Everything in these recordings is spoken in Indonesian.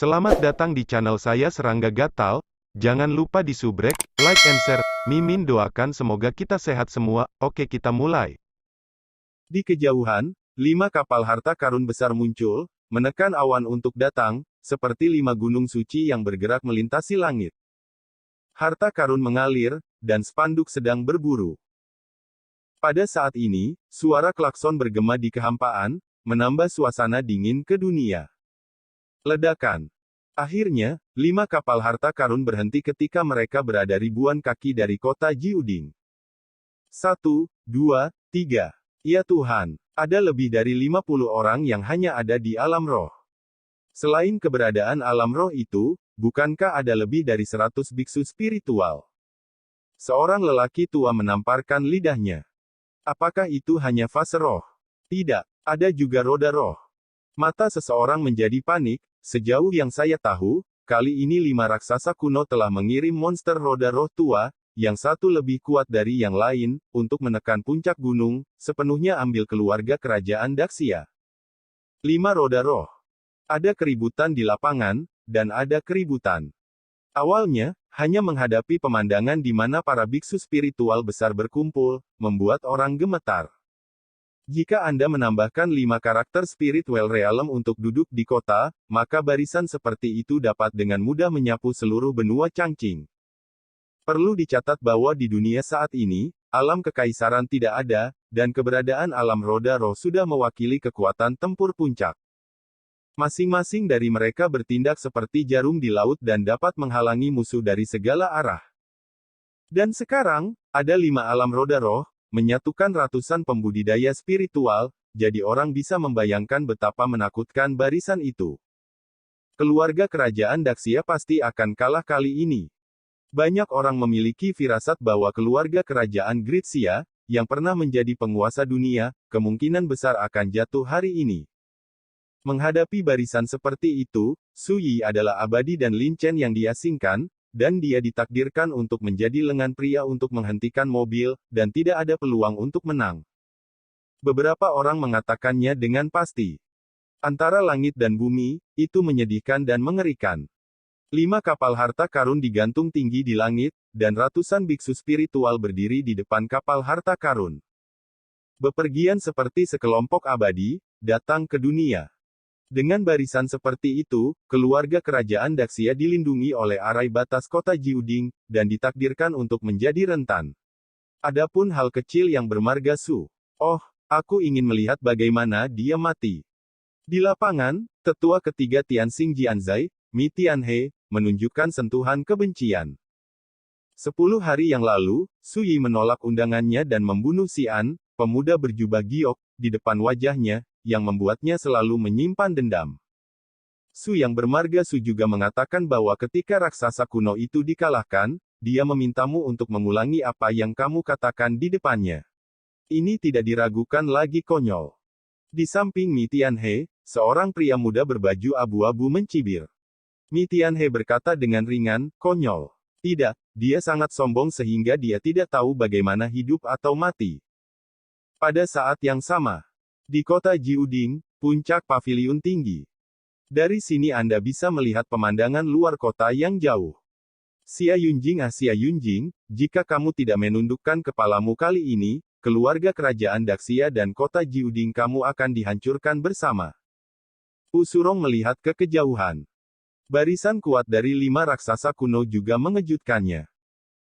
Selamat datang di channel saya Serangga Gatal. Jangan lupa di subrek, like and share. Mimin doakan semoga kita sehat semua. Oke, kita mulai. Di kejauhan, 5 kapal harta karun besar muncul, menekan awan untuk datang, seperti 5 gunung suci yang bergerak melintasi langit. Harta karun mengalir, dan spanduk sedang berburu. Pada saat ini, suara klakson bergema di kehampaan, menambah suasana dingin ke dunia. Ledakan. Akhirnya, 5 kapal harta karun berhenti ketika mereka berada ribuan kaki dari kota Jiuding. 1, 2, 3. Ya Tuhan, ada lebih dari 50 orang yang hanya ada di alam roh. Selain keberadaan alam roh itu, bukankah ada lebih dari 100 biksu spiritual? Seorang lelaki tua menamparkan lidahnya. Apakah itu hanya fase roh? Tidak, ada juga roda roh. Mata seseorang menjadi panik. Sejauh yang saya tahu, kali ini 5 raksasa kuno telah mengirim monster roda roh tua, yang satu lebih kuat dari yang lain, untuk menekan puncak gunung, sepenuhnya ambil keluarga kerajaan Daxia. 5 roda roh. Ada keributan di lapangan, dan ada keributan. Awalnya, hanya menghadapi pemandangan di mana para biksu spiritual besar berkumpul, membuat orang gemetar. Jika Anda menambahkan 5 karakter spiritual realm untuk duduk di kota, maka barisan seperti itu dapat dengan mudah menyapu seluruh benua Changqing. Perlu dicatat bahwa di dunia saat ini, alam kekaisaran tidak ada, dan keberadaan alam roda roh sudah mewakili kekuatan tempur puncak. Masing-masing dari mereka bertindak seperti jarum di laut dan dapat menghalangi musuh dari segala arah. Dan sekarang, ada 5 alam roda roh, menyatukan ratusan pembudidaya spiritual, jadi orang bisa membayangkan betapa menakutkan barisan itu. Keluarga kerajaan Daxia pasti akan kalah kali ini. Banyak orang memiliki firasat bahwa keluarga kerajaan Gritsia, yang pernah menjadi penguasa dunia, kemungkinan besar akan jatuh hari ini. Menghadapi barisan seperti itu, Su Yi adalah abadi dan Lin Chen yang diasingkan, dan dia ditakdirkan untuk menjadi lengan pria untuk menghentikan mobil, dan tidak ada peluang untuk menang. Beberapa orang mengatakannya dengan pasti. Antara langit dan bumi, itu menyedihkan dan mengerikan. 5 kapal harta karun digantung tinggi di langit, dan ratusan biksu spiritual berdiri di depan kapal harta karun. Bepergian seperti sekelompok abadi, datang ke dunia. Dengan barisan seperti itu, keluarga kerajaan Daxia dilindungi oleh arai batas kota Jiuding, dan ditakdirkan untuk menjadi rentan. Adapun hal kecil yang bermarga Su. Oh, aku ingin melihat bagaimana dia mati. Di lapangan, tetua ketiga Tianxing Jianzai, Mi Tianhe, menunjukkan sentuhan kebencian. 10 hari yang lalu, Su Yi menolak undangannya dan membunuh Xian, pemuda berjubah giok, di depan wajahnya, yang membuatnya selalu menyimpan dendam. Su yang bermarga Su juga mengatakan bahwa ketika raksasa kuno itu dikalahkan, dia memintamu untuk mengulangi apa yang kamu katakan di depannya. Ini tidak diragukan lagi konyol. Di samping Mi Tianhe, seorang pria muda berbaju abu-abu mencibir. Mi Tianhe berkata dengan ringan, konyol. Tidak, dia sangat sombong sehingga dia tidak tahu bagaimana hidup atau mati. Pada saat yang sama, di kota Jiuding, puncak paviliun tinggi. Dari sini Anda bisa melihat pemandangan luar kota yang jauh. Xia Yunjing, Xia Yunjing, jika kamu tidak menundukkan kepalamu kali ini, keluarga kerajaan Daxia dan kota Jiuding kamu akan dihancurkan bersama. Pu Surong melihat ke kejauhan. Barisan kuat dari 5 raksasa kuno juga mengejutkannya.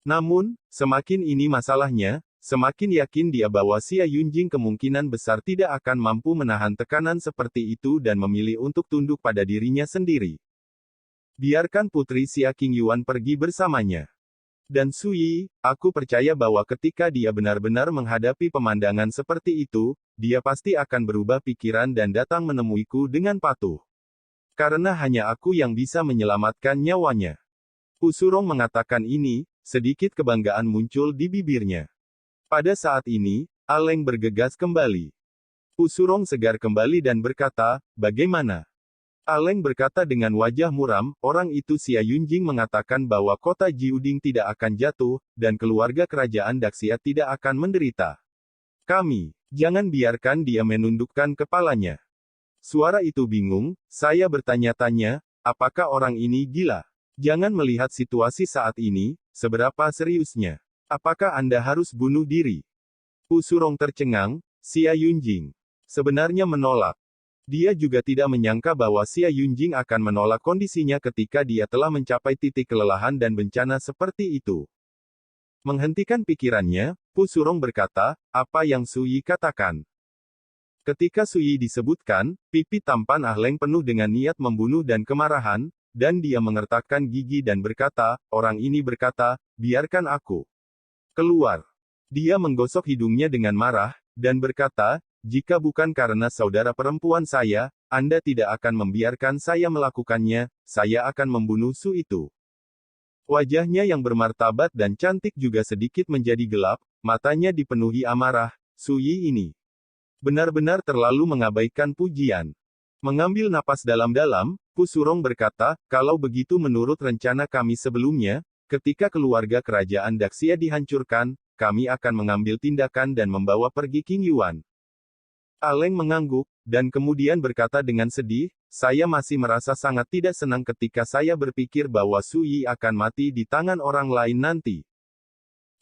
Namun, semakin ini masalahnya, semakin yakin dia bahwa Xia Yunjing kemungkinan besar tidak akan mampu menahan tekanan seperti itu dan memilih untuk tunduk pada dirinya sendiri. Biarkan putri Xia Qingyuan pergi bersamanya. Dan Su Yi, aku percaya bahwa ketika dia benar-benar menghadapi pemandangan seperti itu, dia pasti akan berubah pikiran dan datang menemuiku dengan patuh. Karena hanya aku yang bisa menyelamatkan nyawanya. Pu Surong mengatakan ini, sedikit kebanggaan muncul di bibirnya. Pada saat ini, Aleng bergegas kembali. Pu Surong segar kembali dan berkata, bagaimana? Aleng berkata dengan wajah muram, orang itu Xia Yunjing mengatakan bahwa kota Jiuding tidak akan jatuh, dan keluarga kerajaan Daxia tidak akan menderita. Jangan biarkan dia menundukkan kepalanya. Suara itu bingung, saya bertanya-tanya, apakah orang ini gila? Jangan melihat situasi saat ini, seberapa seriusnya. Apakah Anda harus bunuh diri? Pu Surong tercengang, Xia Yunjing sebenarnya menolak. Dia juga tidak menyangka bahwa Xia Yunjing akan menolak kondisinya ketika dia telah mencapai titik kelelahan dan bencana seperti itu. Menghentikan pikirannya, Pu Surong berkata, apa yang Sui katakan? Ketika Sui disebutkan, pipi tampan Ah Leng penuh dengan niat membunuh dan kemarahan, dan dia mengertakkan gigi dan berkata, orang ini berkata, biarkan aku keluar. Dia menggosok hidungnya dengan marah, dan berkata, jika bukan karena saudara perempuan saya, Anda tidak akan membiarkan saya melakukannya, saya akan membunuh Su itu. Wajahnya yang bermartabat dan cantik juga sedikit menjadi gelap, matanya dipenuhi amarah, Sui ini benar-benar terlalu mengabaikan pujian. Mengambil napas dalam-dalam, Pu Surong berkata, kalau begitu menurut rencana kami sebelumnya, ketika keluarga kerajaan Daxia dihancurkan, kami akan mengambil tindakan dan membawa pergi King Yuan. Ah Leng mengangguk, dan kemudian berkata dengan sedih, saya masih merasa sangat tidak senang ketika saya berpikir bahwa Sui akan mati di tangan orang lain nanti.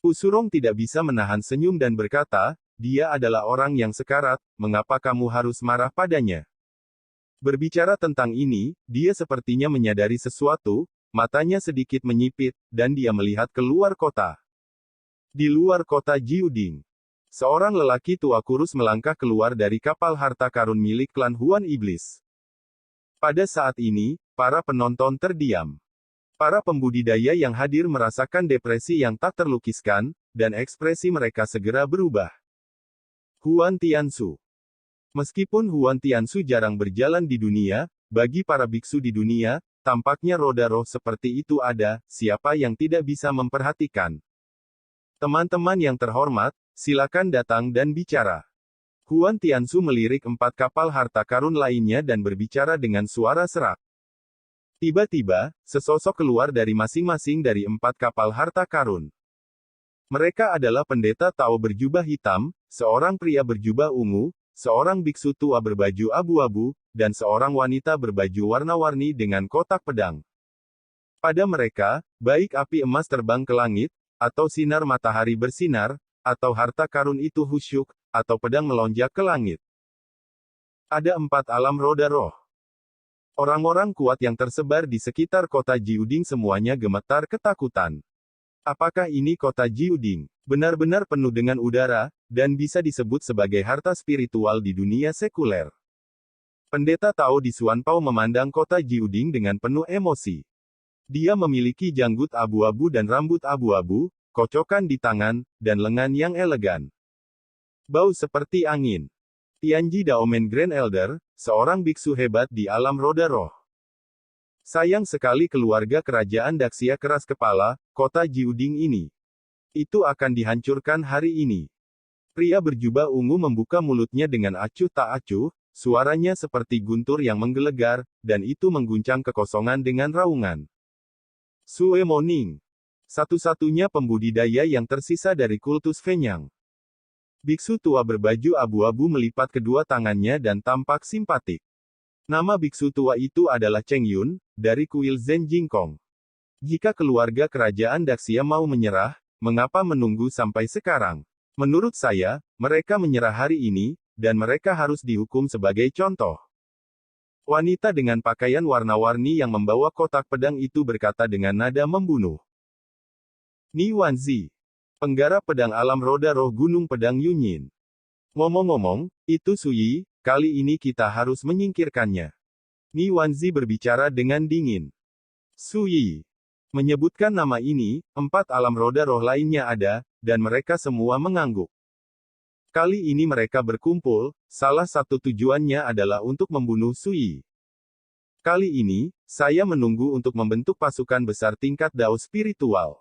Pu Surong tidak bisa menahan senyum dan berkata, dia adalah orang yang sekarat, mengapa kamu harus marah padanya? Berbicara tentang ini, dia sepertinya menyadari sesuatu, matanya sedikit menyipit, dan dia melihat keluar kota. Di luar kota Jiuding, seorang lelaki tua kurus melangkah keluar dari kapal harta karun milik klan Huan Iblis. Pada saat ini, para penonton terdiam. Para pembudidaya yang hadir merasakan depresi yang tak terlukiskan, dan ekspresi mereka segera berubah. Huan Tiansu. Meskipun Huan Tiansu jarang berjalan di dunia, bagi para biksu di dunia, tampaknya roda roh seperti itu ada, siapa yang tidak bisa memperhatikan. Teman-teman yang terhormat, silakan datang dan bicara. Huan Tiansu melirik 4 kapal harta karun lainnya dan berbicara dengan suara serak. Tiba-tiba, sesosok keluar dari masing-masing dari 4 kapal harta karun. Mereka adalah pendeta Tao berjubah hitam, seorang pria berjubah ungu, seorang biksu tua berbaju abu-abu, dan seorang wanita berbaju warna-warni dengan kotak pedang. Pada mereka, baik api emas terbang ke langit, atau sinar matahari bersinar, atau harta karun itu husyuk, atau pedang melonjak ke langit. Ada 4 alam roda roh. Orang-orang kuat yang tersebar di sekitar kota Jiuding semuanya gemetar ketakutan. Apakah ini kota Jiuding benar-benar penuh dengan udara, dan bisa disebut sebagai harta spiritual di dunia sekuler? Pendeta Tao di Xuanpao memandang kota Jiuding dengan penuh emosi. Dia memiliki janggut abu-abu dan rambut abu-abu, kocokan di tangan, dan lengan yang elegan. Bau seperti angin. Tianji Daomen Grand Elder, seorang biksu hebat di alam roda roh. Sayang sekali keluarga kerajaan Daxia keras kepala, kota Jiuding ini. Itu akan dihancurkan hari ini. Pria berjubah ungu membuka mulutnya dengan acuh tak acuh, suaranya seperti guntur yang menggelegar, dan itu mengguncang kekosongan dengan raungan. Sue Moning. Satu-satunya pembudidaya yang tersisa dari kultus Fenyang. Biksu tua berbaju abu-abu melipat kedua tangannya dan tampak simpatik. Nama biksu tua itu adalah Cheng Yun, dari kuil Zen Jingkong. Jika keluarga kerajaan Daxia mau menyerah, mengapa menunggu sampai sekarang? Menurut saya, mereka menyerah hari ini, dan mereka harus dihukum sebagai contoh. Wanita dengan pakaian warna-warni yang membawa kotak pedang itu berkata dengan nada membunuh. Ni Wanzi, penggarap pedang alam roda roh Gunung Pedang Yunyin. Ngomong-ngomong, itu Suyi, kali ini kita harus menyingkirkannya. Ni Wanzi berbicara dengan dingin. Suyi menyebutkan nama ini, 4 alam roda roh lainnya ada, dan mereka semua mengangguk. Kali ini mereka berkumpul, salah satu tujuannya adalah untuk membunuh Suyi. Kali ini, saya menunggu untuk membentuk pasukan besar tingkat Dao spiritual.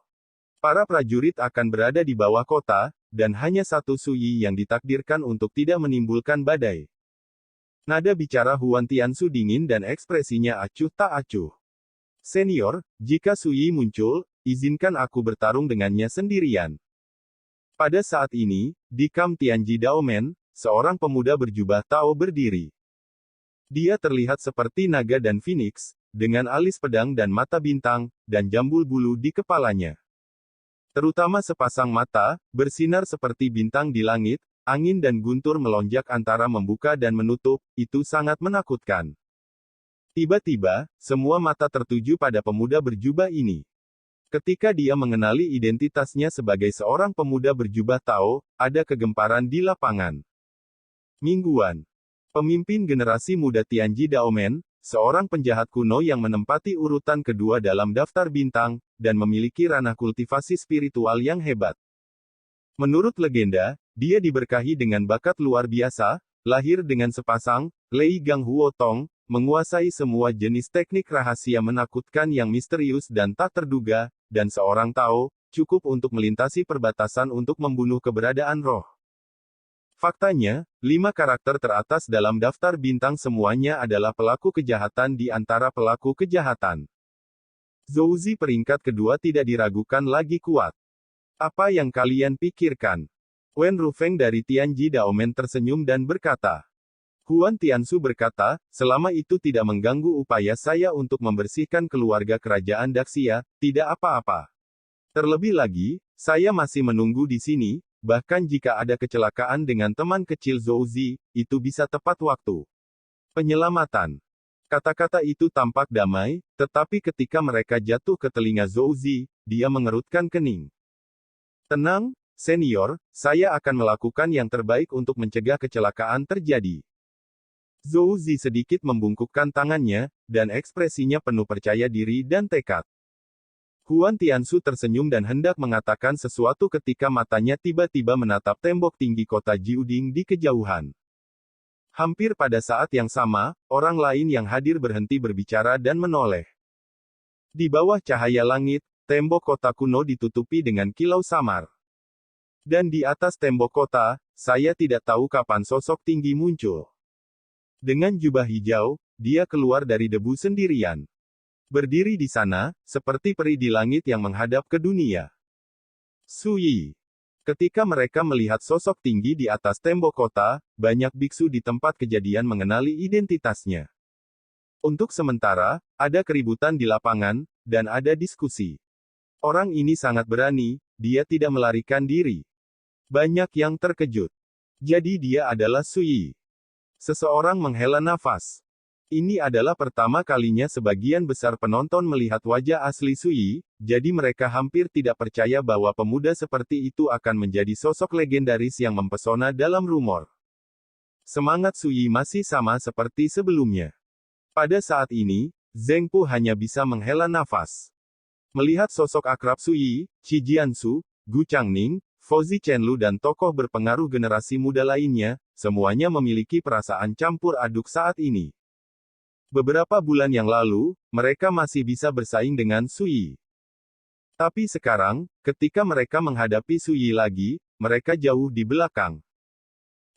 Para prajurit akan berada di bawah kota, dan hanya satu Suyi yang ditakdirkan untuk tidak menimbulkan badai. Nada bicara Huan Tiansu dingin dan ekspresinya acuh tak acuh. Senior, jika Suyi muncul, izinkan aku bertarung dengannya sendirian. Pada saat ini, di kamp Tianji Daomen, seorang pemuda berjubah Tao berdiri. Dia terlihat seperti naga dan phoenix, dengan alis pedang dan mata bintang, dan jambul bulu di kepalanya. Terutama sepasang mata, bersinar seperti bintang di langit, angin dan guntur melonjak antara membuka dan menutup, itu sangat menakutkan. Tiba-tiba, semua mata tertuju pada pemuda berjubah ini. Ketika dia mengenali identitasnya sebagai seorang pemuda berjubah Tao, ada kegemparan di lapangan. Mingguan. Pemimpin generasi muda Tianji Daomen, seorang penjahat kuno yang menempati urutan kedua dalam daftar bintang, dan memiliki ranah kultivasi spiritual yang hebat. Menurut legenda, dia diberkahi dengan bakat luar biasa, lahir dengan sepasang, Lei Gang Huo Tong, menguasai semua jenis teknik rahasia menakutkan yang misterius dan tak terduga, dan seorang Tao, cukup untuk melintasi perbatasan untuk membunuh keberadaan roh. Faktanya, 5 karakter teratas dalam daftar bintang semuanya adalah pelaku kejahatan di antara pelaku kejahatan. Zhouzi peringkat kedua tidak diragukan lagi kuat. Apa yang kalian pikirkan? Wen Rufeng dari Tianji Daomen tersenyum dan berkata. Huan Tiansu berkata, selama itu tidak mengganggu upaya saya untuk membersihkan keluarga kerajaan Daxia, tidak apa-apa. Terlebih lagi, saya masih menunggu di sini, bahkan jika ada kecelakaan dengan teman kecil Zhouzi, itu bisa tepat waktu. Penyelamatan. Kata-kata itu tampak damai, tetapi ketika mereka jatuh ke telinga Zhouzi, dia mengerutkan kening. Tenang, senior, saya akan melakukan yang terbaik untuk mencegah kecelakaan terjadi. Zhouzi sedikit membungkukkan tangannya, dan ekspresinya penuh percaya diri dan tekad. Huan Tiansu tersenyum dan hendak mengatakan sesuatu ketika matanya tiba-tiba menatap tembok tinggi kota Jiuding di kejauhan. Hampir pada saat yang sama, orang lain yang hadir berhenti berbicara dan menoleh. Di bawah cahaya langit, tembok kota kuno ditutupi dengan kilau samar. Dan di atas tembok kota, saya tidak tahu kapan sosok tinggi muncul. Dengan jubah hijau, dia keluar dari debu sendirian. Berdiri di sana, seperti peri di langit yang menghadap ke dunia. Suyi. Ketika mereka melihat sosok tinggi di atas tembok kota, banyak biksu di tempat kejadian mengenali identitasnya. Untuk sementara, ada keributan di lapangan, dan ada diskusi. Orang ini sangat berani, dia tidak melarikan diri. Banyak yang terkejut. Jadi dia adalah Suyi. Seseorang menghela nafas. Ini adalah pertama kalinya sebagian besar penonton melihat wajah asli Suyi, jadi mereka hampir tidak percaya bahwa pemuda seperti itu akan menjadi sosok legendaris yang mempesona dalam rumor. Semangat Suyi masih sama seperti sebelumnya. Pada saat ini, Zheng Pu hanya bisa menghela nafas. Melihat sosok akrab Suyi, Qi Jiansu, Gu Changning, Fouzi Chenlu dan tokoh berpengaruh generasi muda lainnya, semuanya memiliki perasaan campur aduk saat ini. Beberapa bulan yang lalu, mereka masih bisa bersaing dengan Suyi. Tapi sekarang, ketika mereka menghadapi Suyi lagi, mereka jauh di belakang.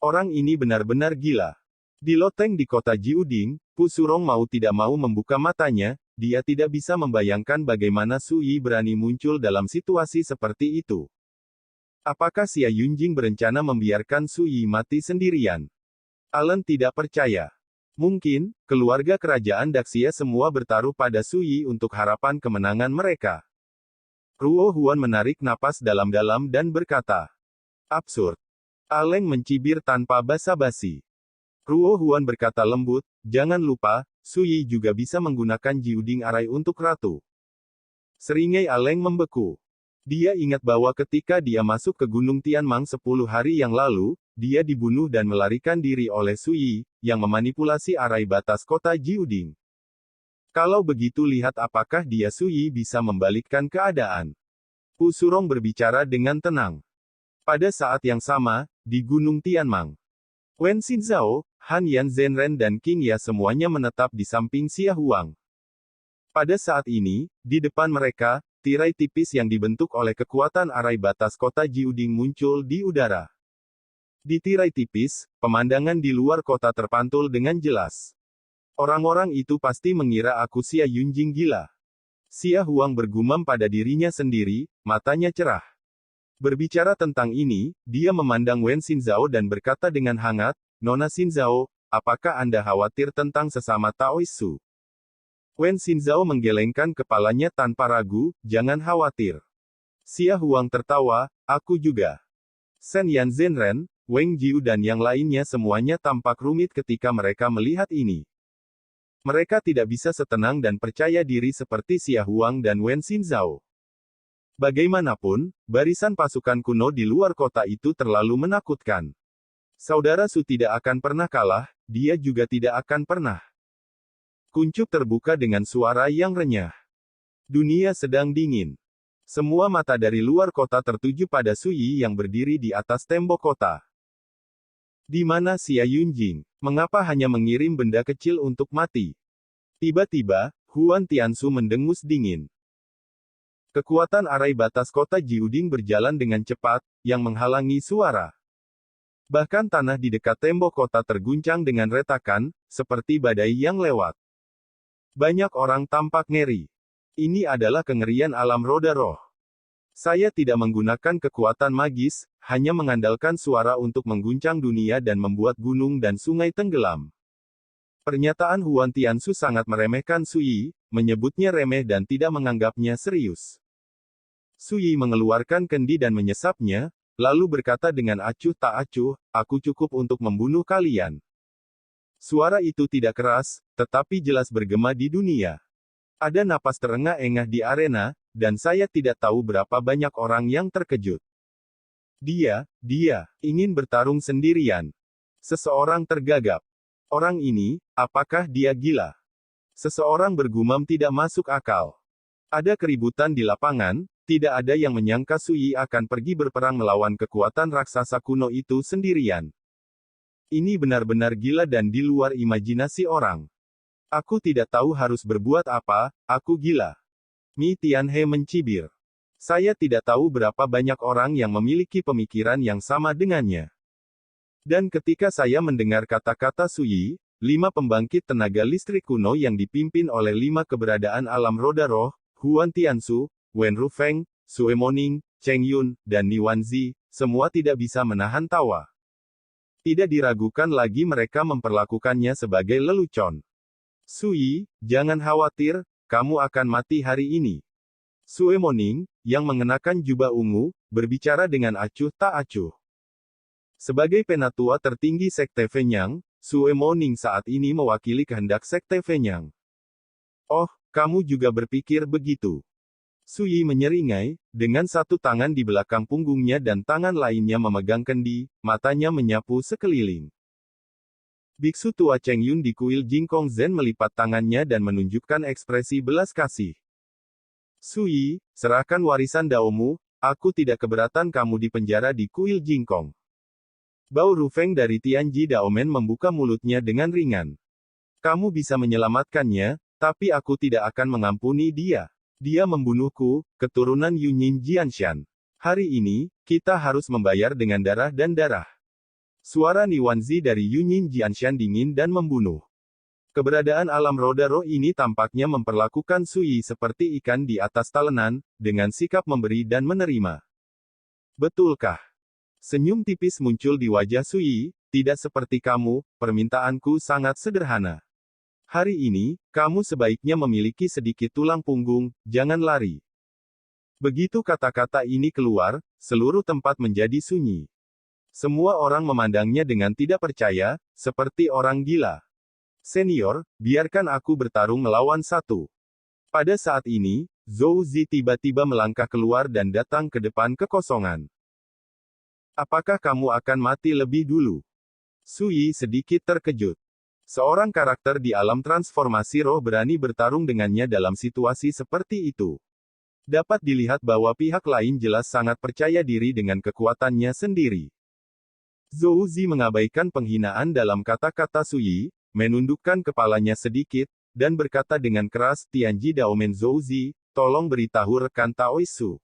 Orang ini benar-benar gila. Di loteng di kota Jiuding, Pu Surong mau tidak mau membuka matanya, dia tidak bisa membayangkan bagaimana Suyi berani muncul dalam situasi seperti itu. Apakah Xia Yunjing berencana membiarkan Suyi mati sendirian? Alan tidak percaya. Mungkin, keluarga kerajaan Daxia semua bertaruh pada Suyi untuk harapan kemenangan mereka. Ruo Huan menarik napas dalam-dalam dan berkata. Absurd. Aleng mencibir tanpa basa-basi. Ruo Huan berkata lembut, jangan lupa, Suyi juga bisa menggunakan Jiuding Arai untuk ratu. Seringai Aleng membeku. Dia ingat bahwa ketika dia masuk ke Gunung Tianmang 10 hari yang lalu, dia dibunuh dan melarikan diri oleh Suyi, yang memanipulasi arai batas kota Jiuding. Kalau begitu lihat apakah dia Suyi bisa membalikkan keadaan. Pu Surong berbicara dengan tenang. Pada saat yang sama, di Gunung Tianmang. Wen Xinzhao, Han Yan Zhenren dan Qing Ya semuanya menetap di samping Xia Huang. Pada saat ini, di depan mereka, tirai tipis yang dibentuk oleh kekuatan arai batas kota Jiuding muncul di udara. Di tirai tipis, pemandangan di luar kota terpantul dengan jelas. Orang-orang itu pasti mengira aku Xia Yunjing gila. Xia Huang bergumam pada dirinya sendiri, matanya cerah. Berbicara tentang ini, dia memandang Wen Xinzhao dan berkata dengan hangat, Nona Xinzhao, apakah Anda khawatir tentang sesama Taoisu? Wen Xinzhao menggelengkan kepalanya tanpa ragu, jangan khawatir. Xia Huang tertawa, aku juga. Shen Yan Zhenren, Wang Jiu dan yang lainnya semuanya tampak rumit ketika mereka melihat ini. Mereka tidak bisa setenang dan percaya diri seperti Xia Huang dan Wen Xinzhao. Bagaimanapun, barisan pasukan kuno di luar kota itu terlalu menakutkan. Saudara Su tidak akan pernah kalah, dia juga tidak akan pernah. Kuncup terbuka dengan suara yang renyah. Dunia sedang dingin. Semua mata dari luar kota tertuju pada Su Yi yang berdiri di atas tembok kota. Di mana Xia Yunjing? Mengapa hanya mengirim benda kecil untuk mati? Tiba-tiba, Huan Tiansu mendengus dingin. Kekuatan arai batas kota Jiuding berjalan dengan cepat, yang menghalangi suara. Bahkan tanah di dekat tembok kota terguncang dengan retakan, seperti badai yang lewat. Banyak orang tampak ngeri. Ini adalah kengerian alam roda roh. Saya tidak menggunakan kekuatan magis, hanya mengandalkan suara untuk mengguncang dunia dan membuat gunung dan sungai tenggelam. Pernyataan Huan Tiansu sangat meremehkan Su Yi, menyebutnya remeh dan tidak menganggapnya serius. Su Yi mengeluarkan kendi dan menyesapnya, lalu berkata dengan acuh tak acuh, aku cukup untuk membunuh kalian. Suara itu tidak keras, tetapi jelas bergema di dunia. Ada napas terengah-engah di arena, dan saya tidak tahu berapa banyak orang yang terkejut. Dia ingin bertarung sendirian. Seseorang tergagap. Orang ini, apakah dia gila? Seseorang bergumam tidak masuk akal. Ada keributan di lapangan, tidak ada yang menyangka Su Yi akan pergi berperang melawan kekuatan raksasa kuno itu sendirian. Ini benar-benar gila dan di luar imajinasi orang. Aku tidak tahu harus berbuat apa, aku gila. Mi Tianhe mencibir. Saya tidak tahu berapa banyak orang yang memiliki pemikiran yang sama dengannya. Dan ketika saya mendengar kata-kata Su Yi, 5 pembangkit tenaga listrik kuno yang dipimpin oleh 5 keberadaan alam roda roh, Huan Tiansu, Wen Rufeng, Sue Moning, Cheng Yun, dan Ni Wanzi, semua tidak bisa menahan tawa. Tidak diragukan lagi mereka memperlakukannya sebagai lelucon. Su Yi, jangan khawatir, kamu akan mati hari ini. Sue Moning, yang mengenakan jubah ungu, berbicara dengan acuh tak acuh. Sebagai penatua tertinggi Sekte Fenyang, Sue Moning saat ini mewakili kehendak Sekte Fenyang. Oh, kamu juga berpikir begitu. Su Yi menyeringai, dengan satu tangan di belakang punggungnya dan tangan lainnya memegang kendi, matanya menyapu sekeliling. Biksu tua Cheng Yun di kuil Jingkong Zen melipat tangannya dan menunjukkan ekspresi belas kasih. Su Yi, serahkan warisan Daomu, aku tidak keberatan kamu dipenjara di kuil Jingkong. Bao Rufeng dari Tianji Daomen membuka mulutnya dengan ringan. Kamu bisa menyelamatkannya, tapi aku tidak akan mengampuni dia. Dia membunuhku, keturunan Yunyin Jianshan. Hari ini, kita harus membayar dengan darah dan darah. Suara Ni Wanzi dari Yunyin Jianshan dingin dan membunuh. Keberadaan alam roda roh ini tampaknya memperlakukan Su Yi seperti ikan di atas talenan, dengan sikap memberi dan menerima. Betulkah? Senyum tipis muncul di wajah Su Yi, tidak seperti kamu, permintaanku sangat sederhana. Hari ini, kamu sebaiknya memiliki sedikit tulang punggung, jangan lari. Begitu kata-kata ini keluar, seluruh tempat menjadi sunyi. Semua orang memandangnya dengan tidak percaya, seperti orang gila. Senior, biarkan aku bertarung melawan satu. Pada saat ini, Zhou Zi tiba-tiba melangkah keluar dan datang ke depan kekosongan. Apakah kamu akan mati lebih dulu? Su Yi sedikit terkejut. Seorang karakter di alam transformasi roh berani bertarung dengannya dalam situasi seperti itu. Dapat dilihat bahwa pihak lain jelas sangat percaya diri dengan kekuatannya sendiri. Zhou Zi mengabaikan penghinaan dalam kata-kata Su Yi, menundukkan kepalanya sedikit, dan berkata dengan keras, Tianji Daomen Zhou Zi, tolong beritahu rekan Taoisu.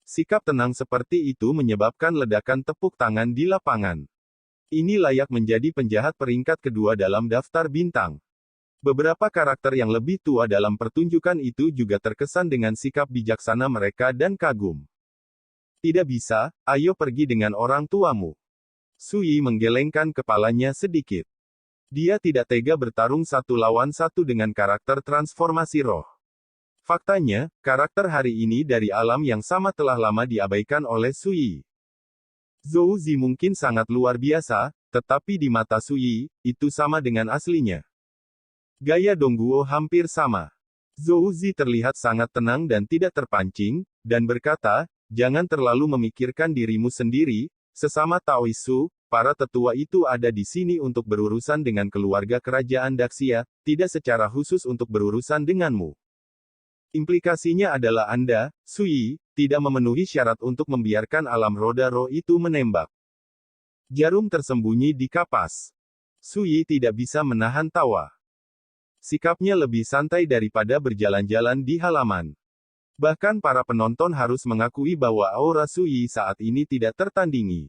Sikap tenang seperti itu menyebabkan ledakan tepuk tangan di lapangan. Ini layak menjadi penjahat peringkat kedua dalam daftar bintang. Beberapa karakter yang lebih tua dalam pertunjukan itu juga terkesan dengan sikap bijaksana mereka dan kagum. Tidak bisa, ayo pergi dengan orang tuamu. Su Yi menggelengkan kepalanya sedikit. Dia tidak tega bertarung satu lawan satu dengan karakter transformasi roh. Faktanya, karakter hari ini dari alam yang sama telah lama diabaikan oleh Sui. Zhou Zi mungkin sangat luar biasa, tetapi di mata Sui, itu sama dengan aslinya. Gaya Dongguo hampir sama. Zhou Zi terlihat sangat tenang dan tidak terpancing, dan berkata, jangan terlalu memikirkan dirimu sendiri, sesama Taoisu, para tetua itu ada di sini untuk berurusan dengan keluarga kerajaan Daxia, tidak secara khusus untuk berurusan denganmu. Implikasinya adalah Anda, Sui, tidak memenuhi syarat untuk membiarkan alam roda roh itu menembak. Jarum tersembunyi di kapas. Sui tidak bisa menahan tawa. Sikapnya lebih santai daripada berjalan-jalan di halaman. Bahkan para penonton harus mengakui bahwa aura Sui saat ini tidak tertandingi.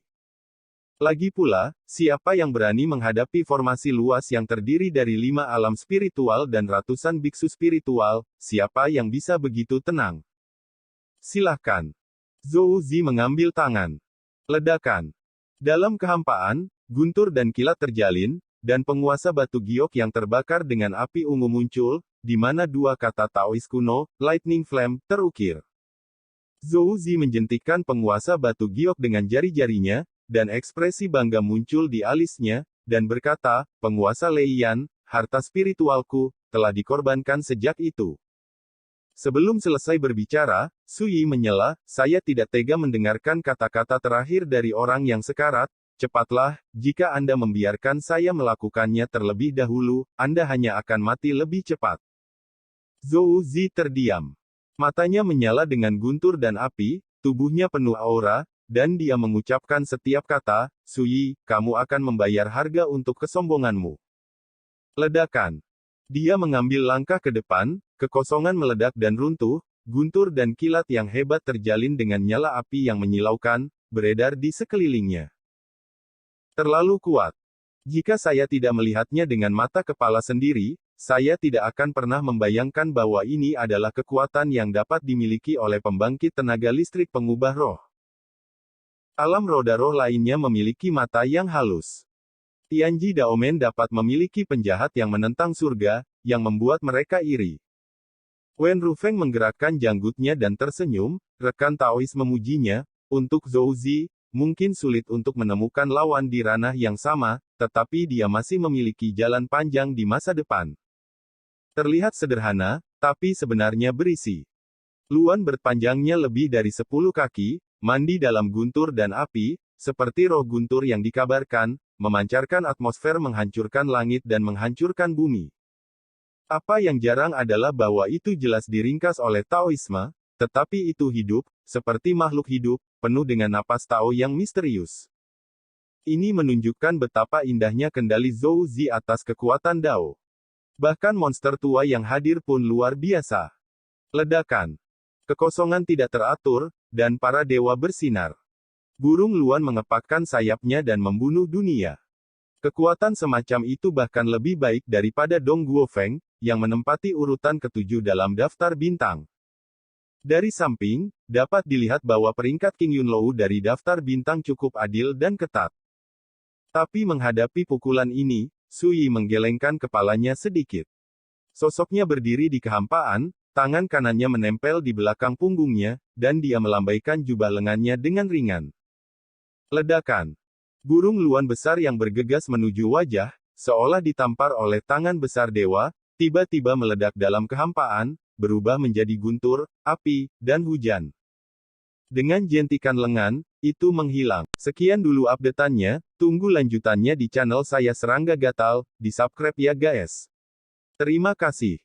Lagi pula, siapa yang berani menghadapi formasi luas yang terdiri dari 5 alam spiritual dan ratusan biksu spiritual, siapa yang bisa begitu tenang? Silahkan. Zhou Zi mengambil tangan. Ledakan. Dalam kehampaan, guntur dan kilat terjalin, dan penguasa batu giok yang terbakar dengan api ungu muncul, di mana dua kata Taois kuno, Lightning Flame, terukir. Zhou Zi menjentikkan penguasa batu giok dengan jari-jarinya, dan ekspresi bangga muncul di alisnya, dan berkata, penguasa Leiyan, harta spiritualku, telah dikorbankan sejak itu. Sebelum selesai berbicara, Sui menyela, saya tidak tega mendengarkan kata-kata terakhir dari orang yang sekarat, cepatlah, jika Anda membiarkan saya melakukannya terlebih dahulu, Anda hanya akan mati lebih cepat. Zhou Zi terdiam. Matanya menyala dengan guntur dan api, tubuhnya penuh aura, dan dia mengucapkan setiap kata, Sui, kamu akan membayar harga untuk kesombonganmu. Ledakan. Dia mengambil langkah ke depan, kekosongan meledak dan runtuh, guntur dan kilat yang hebat terjalin dengan nyala api yang menyilaukan, beredar di sekelilingnya. Terlalu kuat. Jika saya tidak melihatnya dengan mata kepala sendiri, saya tidak akan pernah membayangkan bahwa ini adalah kekuatan yang dapat dimiliki oleh pembangkit tenaga listrik pengubah roh. Alam roda roh lainnya memiliki mata yang halus. Tianji Daomen dapat memiliki penjahat yang menentang surga, yang membuat mereka iri. Wen Rufeng menggerakkan janggutnya dan tersenyum, rekan Taois memujinya, untuk Zhou Zi, mungkin sulit untuk menemukan lawan di ranah yang sama, tetapi dia masih memiliki jalan panjang di masa depan. Terlihat sederhana, tapi sebenarnya berisi. Luan berpanjangnya lebih dari 10 kaki, mandi dalam guntur dan api, seperti roh guntur yang dikabarkan, memancarkan atmosfer menghancurkan langit dan menghancurkan bumi. Apa yang jarang adalah bahwa itu jelas diringkas oleh Taoisme, tetapi itu hidup, seperti makhluk hidup, penuh dengan napas Tao yang misterius. Ini menunjukkan betapa indahnya kendali Zhou Zi atas kekuatan Dao. Bahkan monster tua yang hadir pun luar biasa. Ledakan. Kekosongan tidak teratur, dan para dewa bersinar. Burung Luan mengepakkan sayapnya dan membunuh dunia. Kekuatan semacam itu bahkan lebih baik daripada Dong Guofeng, yang menempati urutan ke-7 dalam daftar bintang. Dari samping, dapat dilihat bahwa peringkat King Yunlou dari daftar bintang cukup adil dan ketat. Tapi menghadapi pukulan ini, Sui menggelengkan kepalanya sedikit. Sosoknya berdiri di kehampaan, tangan kanannya menempel di belakang punggungnya, dan dia melambaikan jubah lengannya dengan ringan. Ledakan. Burung Luan besar yang bergegas menuju wajah, seolah ditampar oleh tangan besar dewa, tiba-tiba meledak dalam kehampaan, berubah menjadi guntur, api, dan hujan. Dengan jentikan lengan, itu menghilang. Sekian dulu update-annya, tunggu lanjutannya di channel saya Serangga Gatal, di subscribe ya guys. Terima kasih.